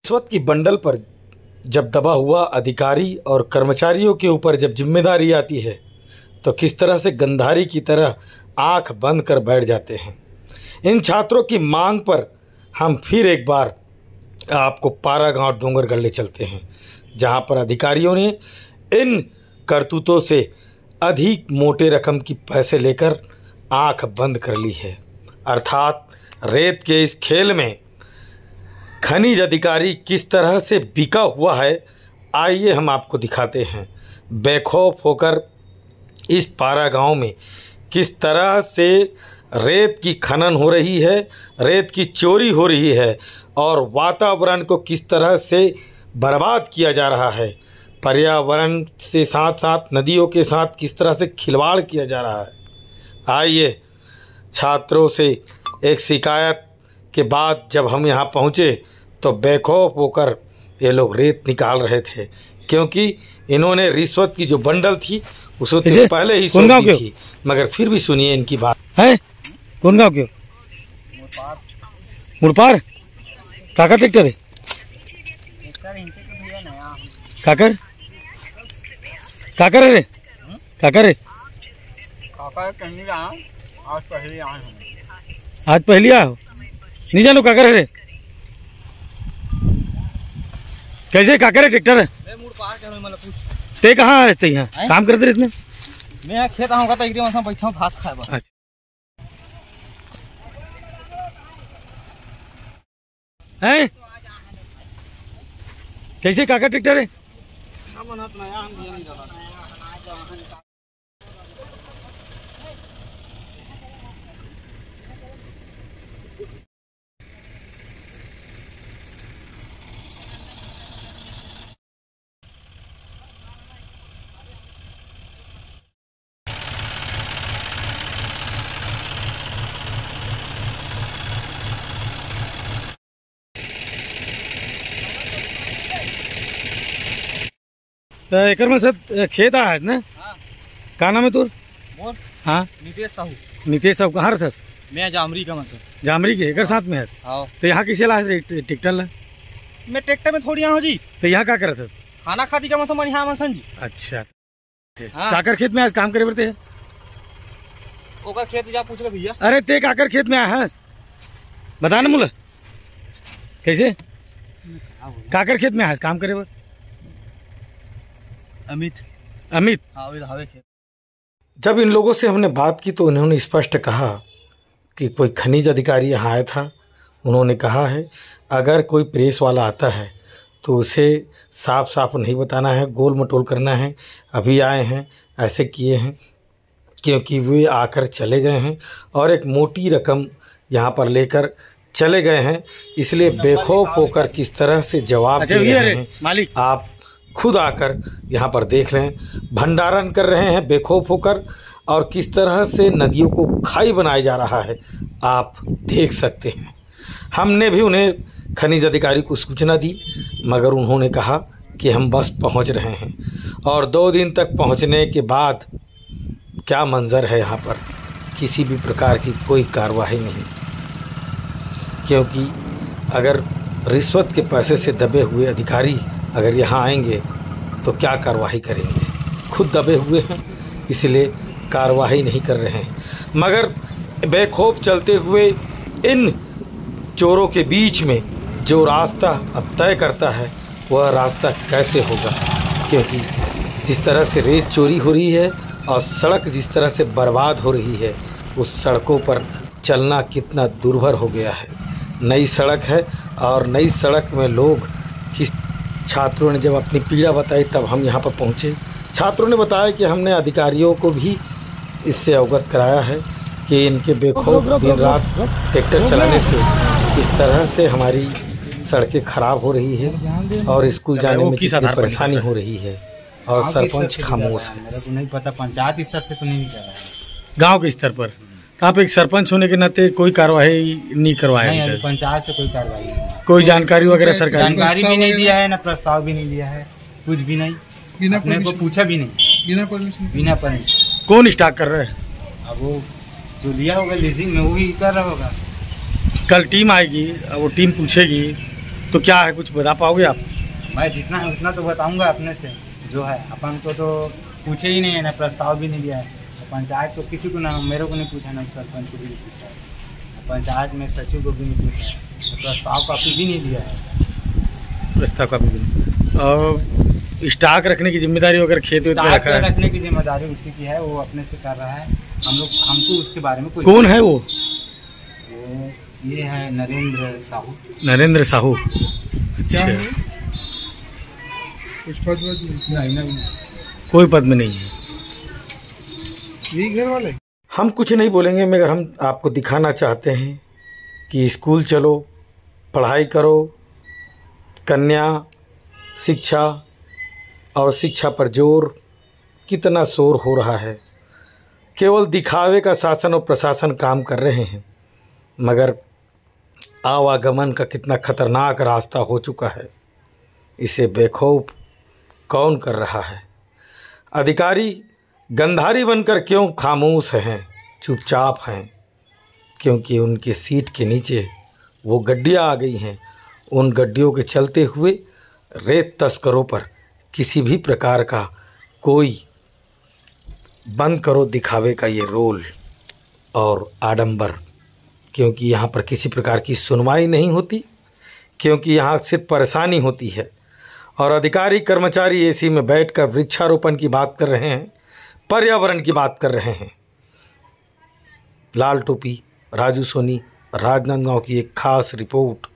रिश्वत की बंडल पर जब दबा हुआ अधिकारी और कर्मचारियों के ऊपर जब जिम्मेदारी आती है तो किस तरह से गंधारी की तरह आंख बंद कर बैठ जाते हैं। इन छात्रों की मांग पर हम फिर एक बार आपको पारा गांव डोंगरगढ़ ले चलते हैं, जहां पर अधिकारियों ने इन करतूतों से अधिक मोटे रकम की पैसे लेकर आंख बंद कर ली है। अर्थात रेत के इस खेल में खनिज अधिकारी किस तरह से बिका हुआ है, आइए हम आपको दिखाते हैं। बेखौफ होकर इस पारा गांव में किस तरह से रेत की खनन हो रही है, रेत की चोरी हो रही है और वातावरण को किस तरह से बर्बाद किया जा रहा है। पर्यावरण से साथ साथ नदियों के साथ किस तरह से खिलवाड़ किया जा रहा है। आइए, छात्रों से एक शिकायत के बाद जब हम यहाँ पहुँचे तो बेखौफ होकर ये लोग रेत निकाल रहे थे, क्योंकि इन्होंने रिश्वत की जो बंडल थी उससे पहले ही सोच ली थी। मगर फिर भी सुनिए इनकी बात। है कौन गाँव के? मुड़पार। काकर ट्रैक्टर है? काकर काकर है रे? काकर है? आज पहली आया हो? नहीं जानो काकर है रे? कैसे काकर है ट्रैक्टर है? ते कहाँ रहते यहाँ काम करते रहते? मैं खेत आऊँगा तो बैठा हूँ भात खाए। हैं कैसे काका ट्रैक्टर है? तो एक में सर खेत है ना? हाँ। का नाम है तोर? मोर? हाँ नितेश साहू। नितेश साहू कहाँ रहता? मैं जामरी का मनसर। जामरी के एक साथ में है। हाँ। तो यहाँ किसे ला ट्रैक्टर ला? मैं ट्रैक्टर में थोड़ी आऊँ जी। तो यहाँ क्या करता? खाना खाती का मौसम यहाँ मनसन जी। अच्छा। हाँ। काकर खेत में आज काम करे पड़ते है? ओकर खेत जा पूछ ले भैया। अरे ते काकर खेत में आया है बता ना मुला कैसे काकर खेत में आज काम करे बर? अमित। अमित। हाँ हवे खेत। जब इन लोगों से हमने बात की तो उन्होंने स्पष्ट कहा कि कोई खनिज अधिकारी यहाँ आया था। उन्होंने कहा है अगर कोई प्रेस वाला आता है तो उसे साफ साफ नहीं बताना है, गोल मटोल करना है, अभी आए हैं ऐसे किए हैं, क्योंकि वे आकर चले गए हैं और एक मोटी रकम यहाँ पर लेकर चले गए हैं। इसलिए बेखौफ होकर किस तरह से जवाब दे रहे हैं मालिक, आप खुद आकर यहाँ पर देख रहे हैं। भंडारण कर रहे हैं बेखौफ होकर और किस तरह से नदियों को खाई बनाया जा रहा है आप देख सकते हैं। हमने भी उन्हें खनिज अधिकारी को सूचना दी, मगर उन्होंने कहा कि हम बस पहुँच रहे हैं। और 2 दिन तक पहुँचने के बाद क्या मंजर है यहाँ पर, किसी भी प्रकार की कोई कार्रवाई नहीं। क्योंकि अगर रिश्वत के पैसे से दबे हुए अधिकारी अगर यहाँ आएंगे तो क्या कार्रवाई करेंगे? खुद दबे हुए हैं इसलिए कार्रवाई नहीं कर रहे हैं। मगर बेखौफ चलते हुए इन चोरों के बीच में जो रास्ता अब तय करता है वह रास्ता कैसे होगा, क्योंकि जिस तरह से रेत चोरी हो रही है और सड़क जिस तरह से बर्बाद हो रही है, उस सड़कों पर चलना कितना दुर्भर हो गया है। नई सड़क है और नई सड़क में लोग किस छात्रों ने जब अपनी पीड़ा बताई तब हम यहाँ पर पहुँचे। छात्रों ने बताया कि हमने अधिकारियों को भी इससे अवगत कराया है कि इनके बेखौफ दिन रात ट्रैक्टर चलाने से किस तरह से हमारी सड़कें खराब हो रही है और स्कूल जाने में कितनी परेशानी हो रही है। और सरपंच खामोश है। मेरे को नहीं पता, पंचायत स्तर से तो नहीं कर रहा है, गाँव के स्तर पर। आप एक सरपंच होने के नाते कोई कार्रवाई नहीं करवाया? नहीं, पंचायत से कोई कार्रवाई नहीं, कोई जानकारी वगैरह सरकारी जानकारी भी नहीं दिया है, ना प्रस्ताव भी नहीं दिया है, कुछ भी नहीं, बिना को पूछा भी नहीं, बिना परमिशन। कौन स्टॉक कर रहा है? अब वो जो लिया होगा लीजिंग में वो ही कर रहा होगा। कल टीम आएगी, वो टीम पूछेगी तो क्या है, कुछ बता पाओगे आप? मैं जितना है उतना तो बताऊंगा अपने से जो है। अपन को तो पूछे ही नहीं है ना, प्रस्ताव भी नहीं दिया है। पंचायत तो किसी को ना, मेरे को नहीं पूछा, ना सरपंच को भी नहीं पूछा है, पंचायत में सचिव को भी नहीं पूछा है, प्रस्ताव कॉपी भी नहीं दिया है। प्रस्ताव कॉपी भी नहीं। और स्टॉक रखने की जिम्मेदारी अगर खेत में रखा है, रखने की जिम्मेदारी उसी की है, वो अपने से कर रहा है। हमको उसके बारे में कोई। कौन है वो? ये है नरेंद्र साहू। नरेंद्र साहू, अच्छा। कुछ पद नहीं, कोई पद में नहीं है। यही घर वाले। हम कुछ नहीं बोलेंगे, मगर हम आपको दिखाना चाहते हैं कि स्कूल चलो, पढ़ाई करो, कन्या शिक्षा और शिक्षा पर जोर, कितना शोर हो रहा है। केवल दिखावे का शासन और प्रशासन काम कर रहे हैं, मगर आवागमन का कितना खतरनाक रास्ता हो चुका है, इसे बेखौफ कौन कर रहा है? अधिकारी गंधारी बनकर क्यों खामोश हैं, चुपचाप हैं? क्योंकि उनके सीट के नीचे वो गड्डियाँ आ गई हैं। उन गड्डियों के चलते हुए रेत तस्करों पर किसी भी प्रकार का कोई बंद करो दिखावे का ये रोल और आडंबर, क्योंकि यहाँ पर किसी प्रकार की सुनवाई नहीं होती, क्योंकि यहाँ सिर्फ परेशानी होती है। और अधिकारी कर्मचारी एसी में बैठकर वृक्षारोपण की बात कर रहे हैं, पर्यावरण की बात कर रहे हैं। लाल टोपी राजू सोनी, राजनांदगांव की एक खास रिपोर्ट।